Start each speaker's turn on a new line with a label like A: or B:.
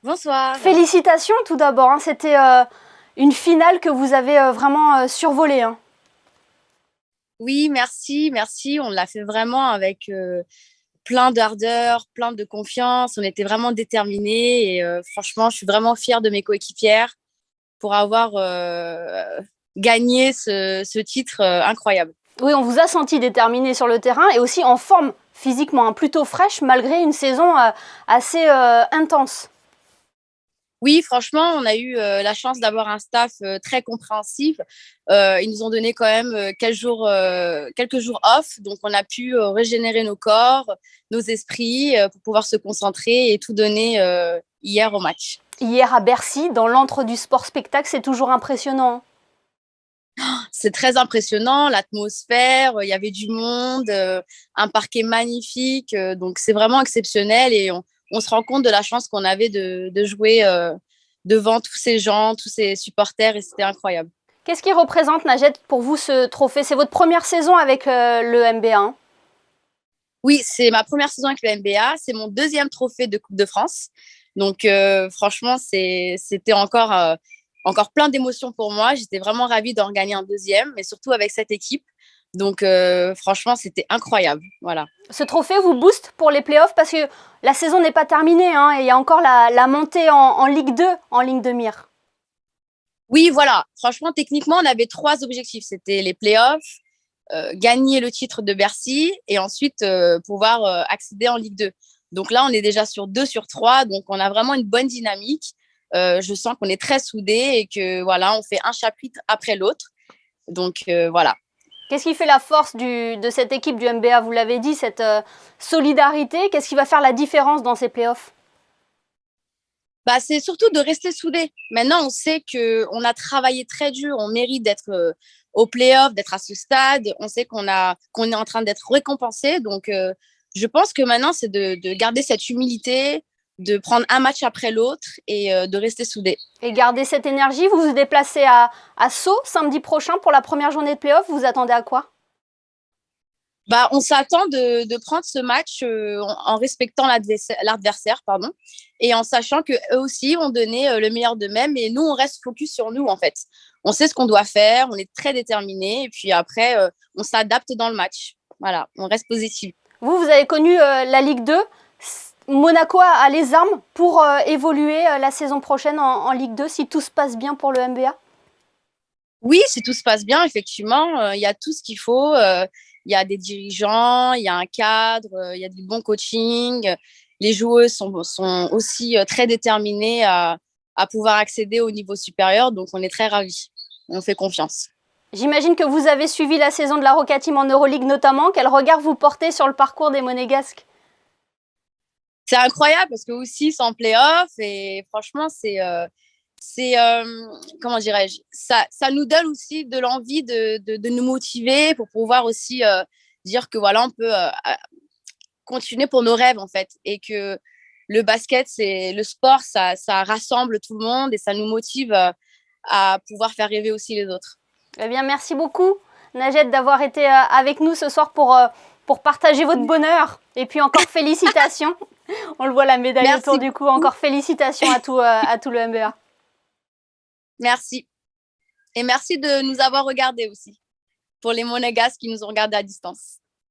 A: Bonsoir.
B: Félicitations tout d'abord, hein. C'était une finale que vous avez vraiment survolée, hein.
A: Oui, merci, merci. On l'a fait vraiment avec plein d'ardeur, plein de confiance. On était vraiment déterminés et franchement, je suis vraiment fière de mes coéquipières pour avoir gagné ce titre incroyable.
B: Oui, on vous a senti déterminé sur le terrain et aussi en forme physiquement, hein, plutôt fraîche malgré une saison assez intense.
A: Oui, franchement, on a eu la chance d'avoir un staff très compréhensif. Ils nous ont donné quand même quelques jours off, donc on a pu régénérer nos corps, nos esprits pour pouvoir se concentrer et tout donner hier au match.
B: Hier à Bercy, dans l'antre du sport spectacle, c'est toujours impressionnant.
A: C'est très impressionnant, l'atmosphère, il y avait du monde, un parquet magnifique, donc c'est vraiment exceptionnel et on se rend compte de la chance qu'on avait de jouer devant tous ces gens, tous ces supporters et c'était incroyable.
B: Qu'est-ce qui représente, Najed, pour vous ce trophée? C'est votre première saison avec le MBA, hein.
A: Oui, c'est ma première saison avec le NBA, c'est mon deuxième trophée de Coupe de France, donc franchement, c'était encore plein d'émotions pour moi. J'étais vraiment ravie d'en gagner un deuxième, mais surtout avec cette équipe. Donc, franchement, c'était incroyable. Voilà.
B: Ce trophée vous booste pour les playoffs parce que la saison n'est pas terminée, hein, et il y a encore la montée en Ligue 2 en ligne de mire.
A: Oui, voilà. Franchement, techniquement, on avait trois objectifs. C'était les playoffs, gagner le titre de Bercy et ensuite pouvoir accéder en Ligue 2. Donc là, on est déjà sur 2 sur 3. Donc, on a vraiment une bonne dynamique. Je sens qu'on est très soudés et que voilà, on fait un chapitre après l'autre. Donc, voilà.
B: Qu'est-ce qui fait la force de cette équipe du MBA? Vous l'avez dit, cette solidarité. Qu'est-ce qui va faire la différence dans ces playoffs?
A: Bah, c'est surtout de rester soudés. Maintenant, on sait qu'on a travaillé très dur, on mérite d'être au play-off, d'être à ce stade. On sait qu'on est en train d'être récompensé. Donc, je pense que maintenant, c'est de garder cette humilité, de prendre un match après l'autre et de rester soudés.
B: Et garder cette énergie, vous vous déplacez à Sceaux samedi prochain pour la première journée de play-off. Vous attendez à quoi?
A: Bah, on s'attend de prendre ce match en respectant l'adversaire, pardon, et en sachant qu'eux aussi ont donné le meilleur d'eux-mêmes et nous, on reste focus sur nous, en fait. On sait ce qu'on doit faire, on est très déterminés et puis après, on s'adapte dans le match. Voilà, on reste positif.
B: Vous avez connu la Ligue 2. Monaco a les armes pour évoluer la saison prochaine en Ligue 2 si tout se passe bien pour le MBA?
A: Oui, si tout se passe bien, effectivement, il y a tout ce qu'il faut. Il y a des dirigeants, il y a un cadre, il y a du bon coaching. Les joueuses sont aussi très déterminées à pouvoir accéder au niveau supérieur. Donc, on est très ravis. On fait confiance.
B: J'imagine que vous avez suivi la saison de la Roca Team en Euroleague notamment. Quel regard vous portez sur le parcours des Monégasques?
A: C'est incroyable parce que aussi, c'est en play-off et franchement, comment dirais-je, ça nous donne aussi de l'envie de nous motiver pour pouvoir aussi dire que voilà, on peut continuer pour nos rêves en fait et que le basket, c'est le sport, ça rassemble tout le monde et ça nous motive à pouvoir faire rêver aussi les autres.
B: Eh bien, merci beaucoup, Najed, d'avoir été avec nous ce soir pour partager votre bonheur. Et puis encore félicitations. On le voit, la médaille
A: Merci
B: autour du cou.
A: beaucoup.
B: Encore félicitations à tout le MBA.
A: Merci. Et merci de nous avoir regardés aussi, pour les Monégasques qui nous ont regardés à distance.